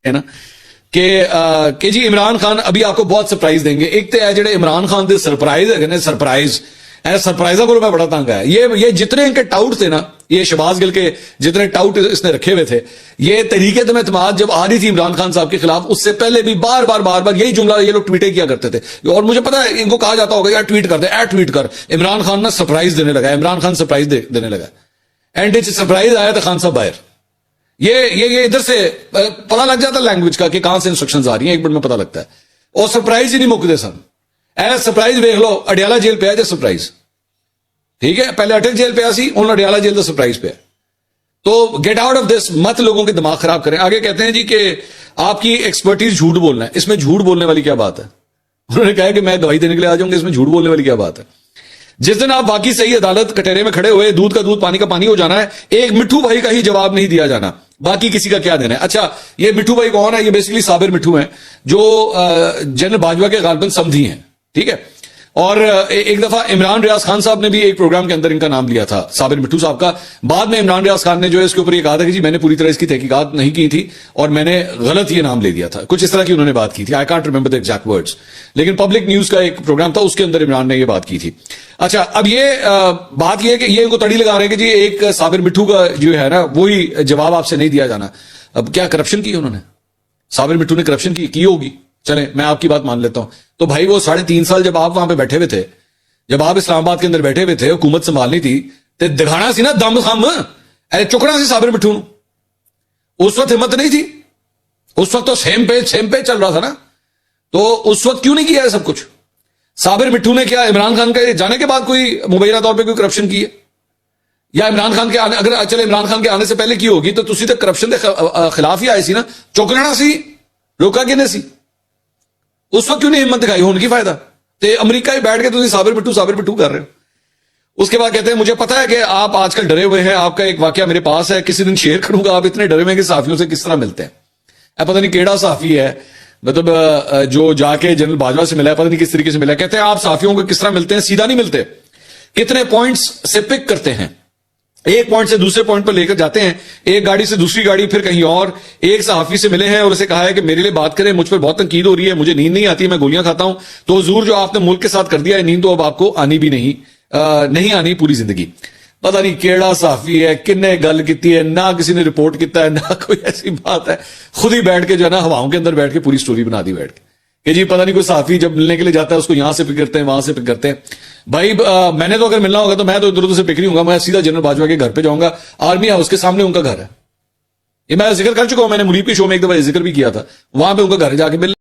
ہے نا کہ جی عمران خان ابھی آپ کو بہت سرپرائز دیں گے. ایک تو ہے جڑے عمران خان دے سرپرائز ہے نا, سرپرائزہ کو میں بڑا تنگ ہے. یہ جتنے ان کے ٹاؤٹ تھے نا, یہ شہباز گل کے جتنے ٹاؤٹ اس نے رکھے ہوئے تھے, یہ تحریک عدم اعتماد جب آ رہی تھی عمران خان صاحب کے خلاف, اس سے پہلے بھی بار بار یہی جملہ یہ لوگ ٹویٹیں کیا کرتے تھے. اور مجھے پتا ہے ان کو کہا جاتا ہوگا یار ٹویٹ کر دے, ٹویٹ کر. عمران خان نا سرپرائز دینے لگا, عمران خان سرپرائز دینے لگا, اینڈ سرپرائز آیا تھا خان صاحب باہر. یہ ادھر سے پتا لگ جاتا لینگویج کا کہ کہاں سے انسٹرکشنز آ رہی ہیں, ایک منٹ میں پتا لگتا ہے. اور سرپرائز ہی نہیں مکتے سن. سرپرائز دیکھ لو, اڈیالہ جیل پہ ہے جی سرپرائز, ٹھیک ہے, پہلے اٹل جیل پہ سی, ان اڈیالہ جیل کا سرپرائز پہ. تو گیٹ آؤٹ آف دس, مت لوگوں کے دماغ خراب کریں. آگے کہتے ہیں جی کہ آپ کی ایکسپرٹیز جھوٹ بولنا ہے. اس میں جھوٹ بولنے والی کیا بات ہے؟ انہوں نے کہا کہ میں گواہی دینے کے لیے آ جاؤں گا, اس میں جھوٹ بولنے والی کیا بات ہے؟ جس دن آپ واقعی صحیح عدالت کٹہرے میں کھڑے ہوئے, دودھ کا دودھ پانی کا پانی ہو جانا ہے, ایک مٹھو بھائی کا ہی جواب نہیں دیا جانا, باقی کسی کا کیا دینا ہے. اچھا یہ مٹھو بھائی کون ہے؟ یہ بیسیکلی صابر مٹھو ہیں جو جنرل باجوہ کے غالباً سمدھی ہیں, ٹھیک ہے. اور ایک دفعہ عمران ریاض خان صاحب نے بھی ایک پروگرام کے اندر ان کا نام لیا تھا, صابر مٹھو صاحب کا. بعد میں عمران ریاض خان نے جو ہے اس کے اوپر یہ کہا تھا کہ جی میں نے پوری طرح اس کی تحقیقات نہیں کی تھی اور میں نے غلط یہ نام لے دیا تھا, کچھ اس طرح کی انہوں نے بات کی تھی. I can't remember the exact words, لیکن پبلک نیوز کا ایک پروگرام تھا, اس کے اندر عمران نے یہ بات کی تھی. اچھا اب یہ بات یہ ہے کہ یہ ان کو تڑی لگا رہے ہیں کہ جی ایک صابر مٹھو کا جو ہے نا وہی جواب آپ سے نہیں دیا جانا. اب کیا کرپشن کی انہوں نے؟ صابر مٹھو نے کرپشن کی ہوگی, چلیں میں آپ کی بات مان لیتا ہوں. تو بھائی وہ 3.5 سال جب آپ وہاں پہ بیٹھے ہوئے تھے, جب آپ اسلام آباد کے اندر بیٹھے ہوئے تھے, حکومت سنبھالنی تھی, تو دکھانا سی نا دم خم, چکنا سی صابر مٹھو. اس وقت ہمت نہیں تھی, اس وقت تو سیم پہ چل رہا تھا نا, تو اس وقت کیوں نہیں کیا ہے سب کچھ؟ صابر مٹھو نے کیا عمران خان کے جانے کے بعد کوئی مبینہ طور پہ کوئی کرپشن کی ہے؟ یا عمران خان کے آنے, اگر چلے عمران خان کے آنے سے پہلے کی ہوگی تو تسی تو کرپشن کے خلاف ہی آئے سی نا, چوکنا سی, روکا کنے سی, اس وقت کیوں نہیں ہمت دکھائی؟ ہونے کی فائدہ تے امریکہ ہی بیٹھ کے تسی صابر مٹھو کر رہے ہو. اس کے بعد کہتے ہیں مجھے پتا ہے کہ آپ آج کل ڈرے ہوئے ہیں, آپ کا ایک واقعہ میرے پاس ہے, کسی دن شیئر کروں گا. آپ اتنے ڈرے ہوئے ہیں کہ صحافیوں سے کس طرح ملتے ہیں. پتہ نہیں کیڑا صحافی ہے, مطلب جو جا کے جنرل باجوہ سے ملا ہے, پتہ نہیں کس طریقے سے ملا ہے. کہتے ہیں آپ صحافیوں کو کس طرح ملتے ہیں؟ سیدھا نہیں ملتے, کتنے پوائنٹس سے پک کرتے ہیں, ایک پوائنٹ سے دوسرے پوائنٹ پر لے کر جاتے ہیں, ایک گاڑی سے دوسری گاڑی, پھر کہیں اور. ایک صحافی سے ملے ہیں اور اسے کہا ہے کہ میرے لیے بات کریں, مجھ پر بہت تنقید ہو رہی ہے, مجھے نیند نہیں آتی, میں گولیاں کھاتا ہوں. تو حضور جو آپ نے ملک کے ساتھ کر دیا ہے, نیند تو اب آپ کو آنی بھی نہیں آنی پوری زندگی. پتہ نہیں کیڑا صحافی ہے, کنے گل کیتی ہے, نہ کسی نے رپورٹ کیتا ہے, نہ کوئی ایسی بات ہے, خود ہی بیٹھ کے جو ہے نا ہواؤں کے اندر بیٹھ کے پوری سٹوری بنا دی بیٹھ کے کہ جی پتہ نہیں کوئی صحافی جب ملنے کے لیے جاتا ہے اس کو یہاں سے پک کرتے ہیں, وہاں سے پک کرتے ہیں. بھائی میں نے تو اگر ملنا ہوگا تو میں تو ادھر ادھر سے پک نہیں ہوں گا, میں سیدھا جنرل باجوہ کے گھر پہ جاؤں گا. آرمی ہاؤس کے سامنے ان کا گھر ہے, یہ میں ذکر کر چکا ہوں, میں نے منیب کے شو میں ایک دفعہ ذکر بھی کیا تھا, وہاں پہ ان کا گھر جا کے مل